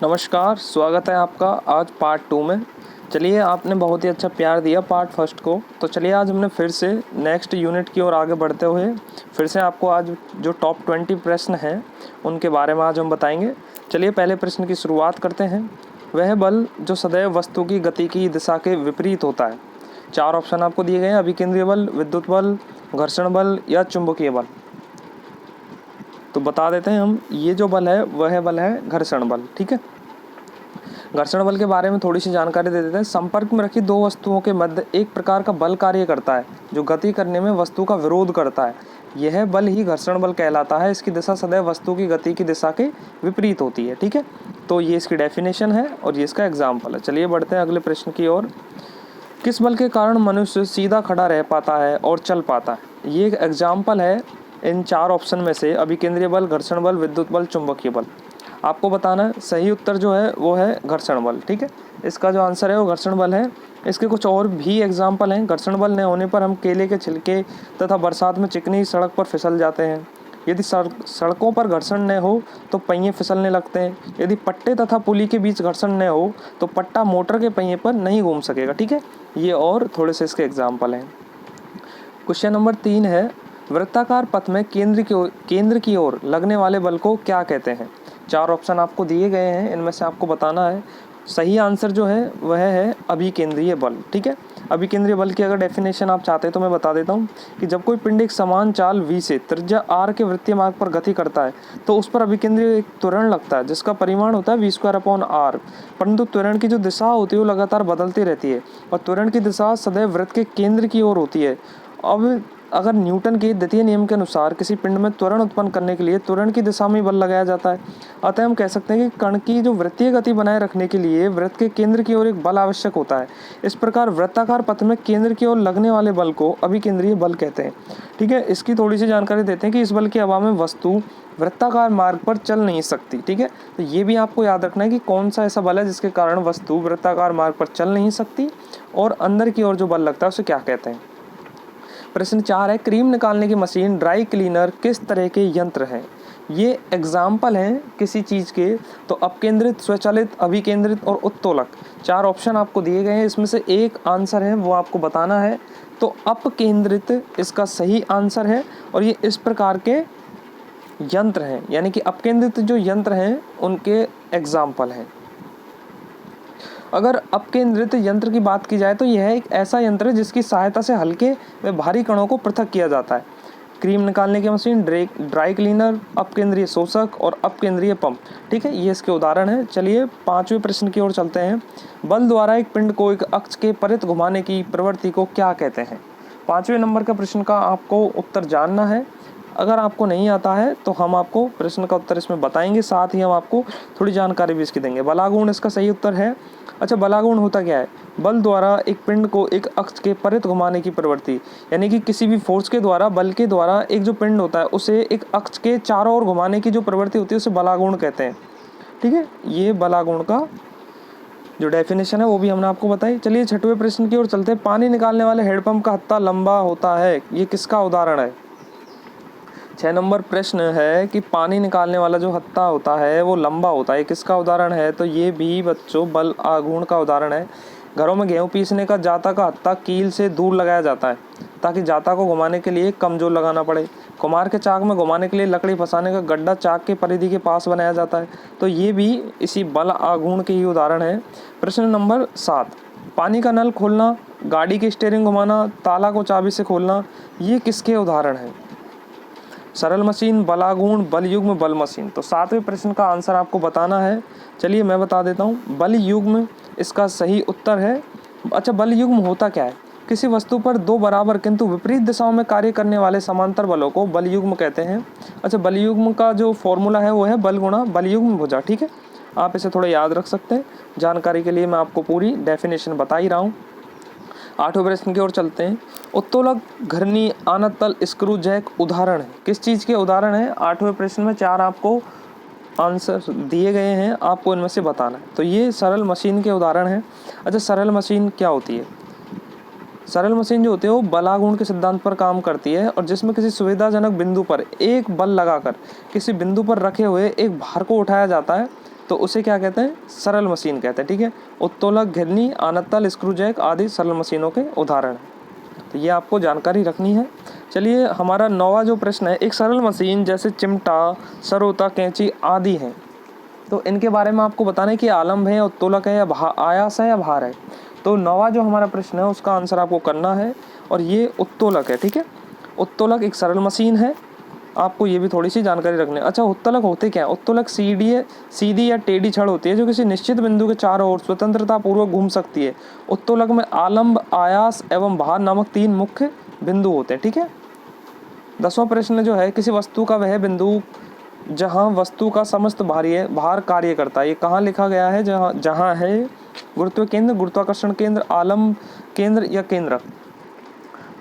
नमस्कार, स्वागत है आपका आज पार्ट 2 में। चलिए, आपने बहुत ही अच्छा प्यार दिया पार्ट फर्स्ट को, तो चलिए आज हमने फिर से नेक्स्ट यूनिट की ओर आगे बढ़ते हुए फिर से आपको आज जो टॉप 20 प्रश्न हैं उनके बारे में आज हम बताएंगे। चलिए पहले प्रश्न की शुरुआत करते हैं। वह बल जो सदैव वस्तु की गति की दिशा के विपरीत होता है। 4 ऑप्शन आपको दिए गए हैं: अभिकेंद्रीय बल, विद्युत बल, घर्षण बल या चुंबकीय बल। तो बता देते हैं हम, ये जो बल है वह बल है घर्षण बल। ठीक है, घर्षण बल के बारे में थोड़ी सी जानकारी दे देते हैं। संपर्क में रखी दो वस्तुओं के मध्य एक प्रकार का बल कार्य करता है जो गति करने में वस्तु का विरोध करता है। यह बल ही घर्षण बल कहलाता है। इसकी दिशा सदैव वस्तु की गति की दिशा के विपरीत होती है। ठीक है, तो ये इसकी डेफिनेशन है और ये इसका एग्जाम्पल है। चलिए बढ़ते हैं अगले प्रश्न की ओर। किस बल के कारण मनुष्य सीधा खड़ा रह पाता है और चल पाता है? ये एक एग्जाम्पल है इन 4 ऑप्शन में से: अभिकेंद्रीय बल, घर्षण बल, विद्युत बल, चुंबकीय बल। आपको बताना है सही उत्तर जो है वो है घर्षण बल। ठीक है, इसका जो आंसर है वो घर्षण बल है। इसके कुछ और भी एग्जाम्पल हैं। घर्षण बल न होने पर हम केले के छिलके तथा बरसात में चिकनी सड़क पर फिसल जाते हैं। यदि सड़कों पर घर्षण न हो तो पहिए फिसलने लगते हैं। यदि पट्टे तथा पुली के बीच घर्षण न हो तो पट्टा मोटर के पहिए पर नहीं घूम सकेगा। ठीक है, ये और थोड़े से इसके एग्जाम्पल हैं। क्वेश्चन नंबर 3 है, वृत्ताकार पथ में केंद्र की ओर लगने वाले बल को क्या कहते हैं? 4 ऑप्शन आपको दिए गए हैं, इनमें से आपको बताना है। सही आंसर जो है वह है अभिकेंद्रीय बल। ठीक है, अभिकेंद्रीय बल की अगर डेफिनेशन आप चाहते हैं तो मैं बता देता हूँ कि जब कोई पिंड एक समान चाल v से त्रिज्या r के वृत्तीय मार्ग पर गति करता है तो उस पर अभिकेंद्रीय एक त्वरण लगता है जिसका परिमाण होता है v²/r। परंतु त्वरण की जो दिशा होती है वो लगातार बदलती रहती है और त्वरण की दिशा सदैव वृत्त के केंद्र की ओर होती है। अब अगर न्यूटन के द्वितीय नियम के अनुसार किसी पिंड में त्वरण उत्पन्न करने के लिए त्वरण की दिशा में बल लगाया जाता है। अतः हम कह सकते हैं कि कण की जो वृत्तीय गति बनाए रखने के लिए वृत्त के केंद्र की ओर एक बल आवश्यक होता है। इस प्रकार वृत्ताकार पथ में केंद्र की ओर लगने वाले बल को अभिकेंद्रीय बल कहते हैं। ठीक है, इसकी थोड़ी सी जानकारी देते हैं कि इस बल के अभाव में वस्तु वृत्ताकार मार्ग पर चल नहीं सकती। ठीक है, तो ये भी आपको याद रखना है कि कौन सा ऐसा बल है जिसके कारण वस्तु वृत्ताकार मार्ग पर चल नहीं सकती और अंदर की ओर जो बल लगता है उसे क्या कहते हैं। प्रश्न 4 है, क्रीम निकालने की मशीन, ड्राई क्लीनर किस तरह के यंत्र हैं? ये एग्जाम्पल हैं किसी चीज़ के। तो अपकेंद्रित, स्वचालित, अभिकेंद्रित और उत्तोलक। 4 ऑप्शन आपको दिए गए हैं, इसमें से एक आंसर है वो आपको बताना है। तो अपकेंद्रित इसका सही आंसर है और ये इस प्रकार के यंत्र हैं, यानी कि अपकेंद्रित जो यंत्र हैं उनके एग्जाम्पल हैं। अगर अपकेंद्रित यंत्र की बात की जाए तो यह एक ऐसा यंत्र है जिसकी सहायता से हल्के व भारी कणों को पृथक किया जाता है। क्रीम निकालने की मशीन, ड्राई क्लीनर, अपकेंद्रीय शोषक और अपकेंद्रीय पंप। ठीक है, ये इसके उदाहरण है। चलिए 5वें प्रश्न की ओर चलते हैं। बल द्वारा एक पिंड को एक अक्ष के परित घुमाने की प्रवृत्ति को क्या कहते हैं? 5वें नंबर का प्रश्न का आपको उत्तर जानना है। अगर आपको नहीं आता है तो हम आपको प्रश्न का उत्तर इसमें बताएंगे, साथ ही हम आपको थोड़ी जानकारी भी इसकी देंगे। बलागुण इसका सही उत्तर है। अच्छा, बलागुण होता क्या है? बल द्वारा एक पिंड को एक अक्ष के परित घुमाने की प्रवृत्ति, यानी कि किसी भी फोर्स के द्वारा, बल के द्वारा एक जो पिंड होता है उसे एक अक्ष के चारों ओर घुमाने की जो प्रवृत्ति होती है उसे बलागुण कहते हैं। ठीक है, ये बलागुण का जो डेफिनेशन है वो भी हमने आपको बताई। चलिए 6वें प्रश्न की ओर चलते हैं। पानी निकालने वाले हेडपंप का हत्था लंबा होता है, ये किसका उदाहरण है? 6 नंबर प्रश्न है कि पानी निकालने वाला जो हत्था होता है वो लंबा होता है, किसका उदाहरण है? तो ये भी बच्चों बल आघूर्ण का उदाहरण है। घरों में गेहूं पीसने का जाता का हत्था कील से दूर लगाया जाता है ताकि जाता को घुमाने के लिए कम जोर लगाना पड़े। कुम्हार के चाक में घुमाने के लिए लकड़ी फंसाने का गड्ढा चाक के परिधि के पास बनाया जाता है। तो ये भी इसी बल आघूर्ण के ही उदाहरण है। प्रश्न नंबर 7, पानी का नल खोलना, गाड़ी की स्टीयरिंग घुमाना, ताला को चाबी से खोलना, ये किसके उदाहरण है? सरल मशीन, बलागुण, बल युग्म, बल मशीन। तो 7वें प्रश्न का आंसर आपको बताना है। चलिए मैं बता देता हूँ, बल युग्म इसका सही उत्तर है। अच्छा, बल युग्म होता क्या है? किसी वस्तु पर दो बराबर किंतु विपरीत दिशाओं में कार्य करने वाले समांतर बलों को बल युग्म कहते हैं। अच्छा, बल युग्म का जो फॉर्मूला है वो है बल गुणा बल युग्म भुजा। ठीक है, आप इसे थोड़ा याद रख सकते हैं। जानकारी के लिए मैं आपको पूरी डेफिनेशन बता ही रहा हूँ। 8वें प्रश्न की ओर चलते हैं। उत्तोलक, घर्नी, आनत तल, स्क्रू जैक उदाहरण है, किस चीज़ के उदाहरण है? 8वें प्रश्न में 4 आपको आंसर दिए गए हैं, आपको इनमें से बताना है। तो ये सरल मशीन के उदाहरण हैं। अच्छा, सरल मशीन क्या होती है? सरल मशीन जो होती है वो बलागुण के सिद्धांत पर काम करती है और जिसमें किसी सुविधाजनक बिंदु पर एक बल लगाकर किसी बिंदु पर रखे हुए एक भार को उठाया जाता है तो उसे क्या कहते हैं, सरल मशीन कहते हैं, ठीक है। उत्तोलक, घिरनी, आनतल, स्क्रू जैक आदि सरल मशीनों के उदाहरण हैं। तो ये आपको जानकारी रखनी है। चलिए हमारा 9वां जो प्रश्न है, एक सरल मशीन जैसे चिमटा, सरोता, कैंची आदि हैं, तो इनके बारे में आपको बताना है कि आलम्ब है, उत्तोलक है या आयास है या भार है। तो 9वां जो हमारा प्रश्न है उसका आंसर आपको करना है और ये उत्तोलक है, ठीक है। उत्तोलक एक सरल मशीन है, आपको ये भी थोड़ी सी जानकारी रखनी है। अच्छा, उत्तोलक होते क्या है? उत्तोलक सीधी या टेढ़ी छड़ होती है जो किसी निश्चित बिंदु के चारों ओर स्वतंत्रता पूर्वक घूम सकती है। उत्तोलक में आलम्ब, आयास एवं भार नामक 3 मुख्य बिंदु होते हैं, ठीक है। 10वां प्रश्न जो है, किसी वस्तु का वह बिंदु जहाँ वस्तु का समस्त भार कार्य करता है, ये कहाँ लिखा गया है? जहाँ है गुरुत्व केंद्र, गुरुत्वाकर्षण केंद्र, आलम्ब केंद्र या केंद्रक।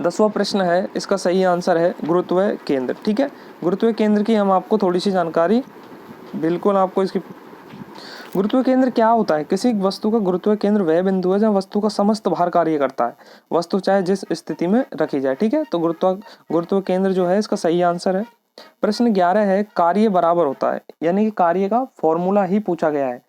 10वां प्रश्न है, इसका सही आंसर है गुरुत्व केंद्र, ठीक है। गुरुत्व केंद्र की हम आपको थोड़ी सी जानकारी, बिल्कुल आपको इसकी, गुरुत्व केंद्र क्या होता है? किसी वस्तु का गुरुत्व केंद्र वह बिंदु है जहाँ वस्तु का समस्त भार कार्य करता है, वस्तु चाहे जिस स्थिति में रखी जाए, ठीक है। तो गुरुत्व केंद्र जो है इसका सही आंसर है। प्रश्न 11 है, कार्य बराबर होता है, यानी कि कार्य का फॉर्मूला ही पूछा गया है।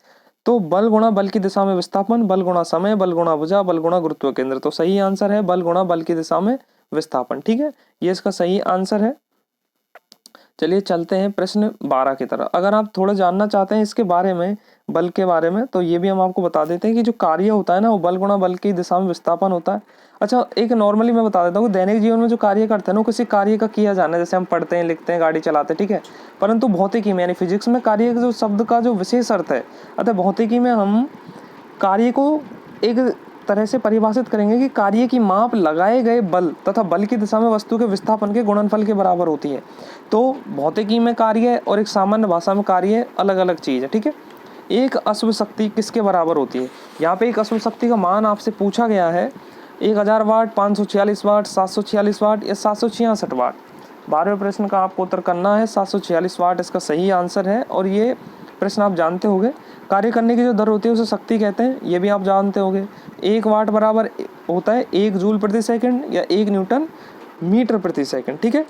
तो बल गुणा बल की दिशा में विस्थापन, बल गुणा समय, बल गुणा भुजा, बल गुणा गुरुत्व केंद्र। तो सही आंसर है बल गुणा बल की दिशा में विस्थापन, ठीक है, ये इसका सही आंसर है। चलिए चलते हैं प्रश्न 12 की तरफ। अगर आप थोड़ा जानना चाहते हैं इसके बारे में, बल के बारे में, तो ये भी हम आपको बता देते हैं कि जो कार्य होता है ना वो बल गुणा बल की दिशा में विस्थापन होता है। अच्छा, एक नॉर्मली मैं बता देता हूँ, दैनिक जीवन में जो कार्य करते हैं ना, किसी कार्य का किया जाना है, जैसे हम पढ़ते हैं, लिखते हैं, गाड़ी चलाते हैं, ठीक है। परंतु भौतिकी में यानी फिजिक्स में कार्य जो शब्द का जो विशेष अर्थ है, अतः भौतिकी में हम कार्य को एक तरह से परिभाषित करेंगे कि कार्य की माप लगाए गए बल तथा बल की दिशा में वस्तु के विस्थापन के गुणनफल के बराबर होती है। तो भौतिकी में कार्य और एक सामान्य भाषा में कार्य अलग अलग चीज़ है, ठीक है। एक अश्व शक्ति किसके बराबर होती है? यहाँ पे एक अश्व शक्ति का मान आपसे पूछा गया है, 1000 वाट, 546 वाट, 746 वाट या 766 वाट। 12वें प्रश्न का आपको उत्तर करना है 746 वाट इसका सही आंसर है। और ये प्रश्न आप जानते होंगे, कार्य करने की जो दर होती है उसे शक्ति कहते हैं, ये भी आप जानते होंगे। 1 वाट बराबर होता है 1 जूल प्रति सेकंड या 1 न्यूटन मीटर प्रति सेकंड, ठीक है।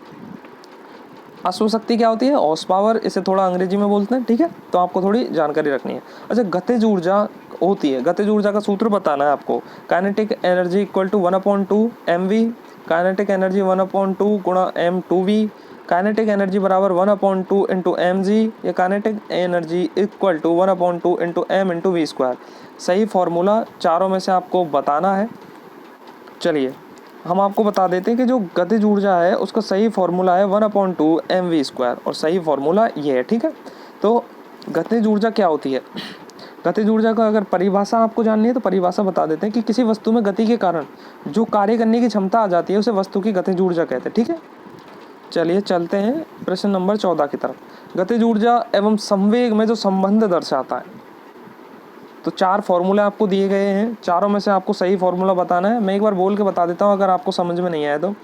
अश्व शक्ति क्या होती है? हॉर्स पावर, इसे थोड़ा अंग्रेजी में बोलते हैं, ठीक है। तो आपको थोड़ी जानकारी रखनी है। अच्छा, गतिज ऊर्जा होती है, गतिज ऊर्जा का सूत्र बताना है आपको। Kinetic energy equal to 1/2 mv, kinetic energy 1/2 गुणा m2v, काइनेटिक एनर्जी बराबर 1/2 इंटू mg, या kinetic energy equal to 1/2 into m into v square. सही फॉर्मूला चारों में से आपको बताना है। चलिए हम आपको बता देते हैं कि जो गतिज ऊर्जा है उसका सही फॉर्मूला है 1/2 mv², और सही फॉर्मूला ये है, ठीक है। तो गतिज ऊर्जा क्या होती है? गतिज ऊर्जा का अगर परिभाषा आपको जाननी है तो परिभाषा बता देते हैं कि किसी वस्तु में गति के कारण जो कार्य करने की क्षमता आ जाती है उसे वस्तु की गतिज ऊर्जा कहते हैं, ठीक है। चलिए चलते हैं प्रश्न नंबर 14 की तरफ। गतिज ऊर्जा एवं संवेग में जो संबंध दर्शाता है, तो 4 फॉर्मूले आपको दिए गए हैं, चारों में से आपको सही फॉर्मूला बताना है। मैं एक बार बोल के बता देता हूँ अगर आपको समझ में नहीं आया तो।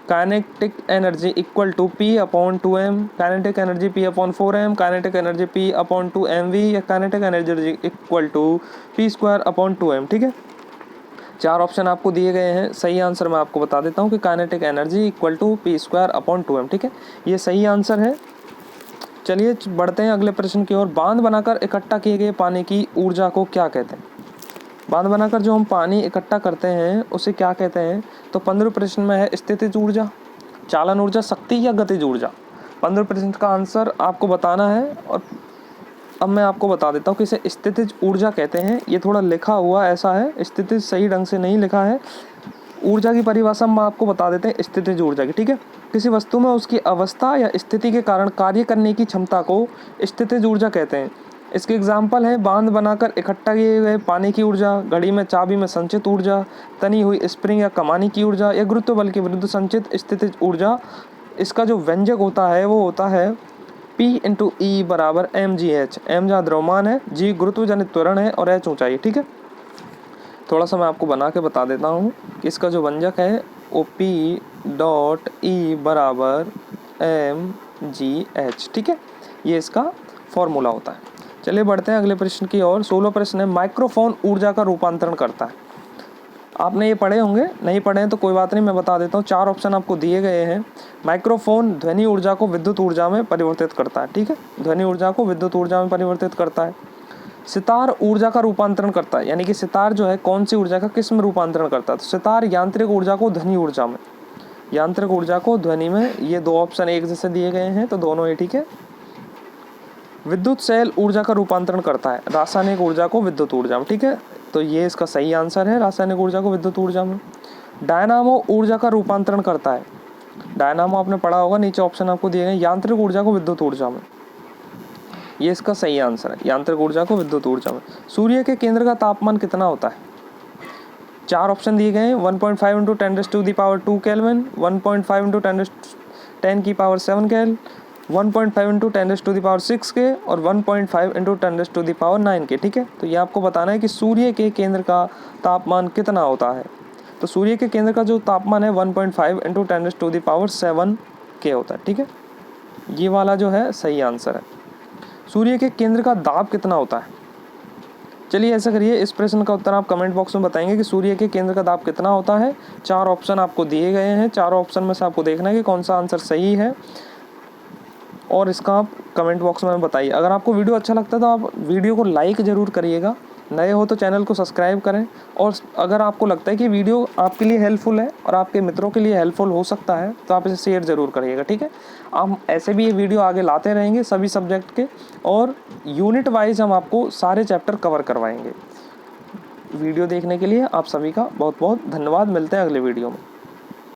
Kinetic energy equal to P/2m, kinetic energy P/4m, kinetic energy P/2mv, या kinetic energy equal to P²/2m, ठीक है। 4 ऑप्शन आपको दिए गए हैं, सही आंसर मैं आपको बता देता हूँ कि kinetic energy equal to P²/2m, ठीक है, ये सही आंसर है। चलिए बढ़ते हैं अगले प्रश्न की ओर। बांध बनाकर इकट्ठा किए गए पानी की ऊर्जा को क्या कहते हैं? बांध बनाकर जो हम पानी इकट्ठा करते हैं उसे क्या कहते हैं? तो 15 प्रश्न में है स्थितिज ऊर्जा, चालन ऊर्जा, शक्ति या गतिज ऊर्जा। 15 प्रश्न का आंसर आपको बताना है। और अब मैं आपको बता देता हूँ कि इसे स्थितिज ऊर्जा कहते हैं। ये थोड़ा लिखा हुआ ऐसा है, स्थितिज सही ढंग से नहीं लिखा है। ऊर्जा की परिभाषा हम आपको बता देते हैं स्थितिज ऊर्जा की, ठीक है। किसी वस्तु में उसकी अवस्था या स्थिति के कारण कार्य करने की क्षमता को स्थितिज ऊर्जा कहते हैं। इसके एग्जाम्पल है बांध बनाकर इकट्ठा किए गए पानी की ऊर्जा, घड़ी में चाबी में संचित ऊर्जा, तनी हुई स्प्रिंग या कमानी की ऊर्जा, या गुरुत्व बल के विरुद्ध संचित स्थितिज ऊर्जा। इसका जो व्यंजक होता है वो होता है P/E बराबर mgh। m जहाँ द्रव्यमान है, g गुरुत्व जनित त्वरण है और h ऊंचाई, ठीक है। थोड़ा सा मैं आपको बना के बता देता हूँ कि इसका जो व्यंजक है वो P.E बराबर mgh, ठीक है, ये इसका फॉर्मूला होता है। चलिए बढ़ते हैं अगले प्रश्न की ओर। 16 प्रश्न है, माइक्रोफोन ऊर्जा का रूपांतरण करता है। आपने ये पढ़े होंगे, नहीं पढ़े हैं तो कोई बात नहीं, मैं बता देता हूँ। 4 ऑप्शन आपको दिए गए हैं। माइक्रोफोन ध्वनि ऊर्जा को विद्युत ऊर्जा में परिवर्तित करता है, ठीक है, ध्वनि ऊर्जा को विद्युत ऊर्जा में परिवर्तित करता है। सितार ऊर्जा का रूपांतरण करता है, यानी कि सितार जो है कौन सी ऊर्जा का किस में रूपांतरण करता है? तो सितार यांत्रिक ऊर्जा को ध्वनि ऊर्जा में, यांत्रिक ऊर्जा को ध्वनि में। ये दो ऑप्शन एक जैसे दिए गए हैं तो दोनों ही ठीक है। विद्युत सेल ऊर्जा का रूपांतरण करता है रासायनिक ऊर्जा को विद्युत ऊर्जा में, ठीक है। तो ये इसका सही आंसर है, रासायनिक ऊर्जा को विद्युत ऊर्जा में। डायनामो ऊर्जा का रूपांतरण करता है, डायनामो आपने पढ़ा होगा, नीचे ऑप्शन आपको दिए गए, यांत्रिक ऊर्जा को विद्युत ऊर्जा में। ये इसका सही आंसर है, यांत्रिक ऊर्जा को विद्युत ऊर्जा में। सूर्य के केंद्र का तापमान कितना होता है? 4 ऑप्शन दिए गए हैं, 1.5 × 10⁻² केल्विन, 1.5 × 10⁻7 केल्विन, 1.5 × 10⁻6 के और 1.5 × 10⁻9 के, ठीक है। तो ये आपको बताना है कि सूर्य के केंद्र का तापमान कितना होता है। तो सूर्य के केंद्र का जो तापमान है 1.5 × 10⁻7 के होता है, ठीक है। ये वाला जो है सही आंसर है। सूर्य के केंद्र का दाब कितना होता है? चलिए ऐसा करिए, इस प्रश्न का उत्तर आप कमेंट बॉक्स में बताएंगे कि सूर्य के केंद्र का दाब कितना होता है। 4 ऑप्शन आपको दिए गए हैं, 4 ऑप्शन में से आपको देखना है कि कौन सा आंसर सही है और इसका आप कमेंट बॉक्स में बताइए। अगर आपको वीडियो अच्छा लगता है तो आप वीडियो को लाइक ज़रूर करिएगा, नए हो तो चैनल को सब्सक्राइब करें। और अगर आपको लगता है कि वीडियो आपके लिए हेल्पफुल है और आपके मित्रों के लिए हेल्पफुल हो सकता है तो आप इसे शेयर ज़रूर करिएगा, ठीक है। हम ऐसे भी ये वीडियो आगे लाते रहेंगे सभी सब्जेक्ट के, और यूनिट वाइज हम आपको सारे चैप्टर कवर करवाएंगे। वीडियो देखने के लिए आप सभी का बहुत बहुत धन्यवाद। मिलते हैं अगले वीडियो में।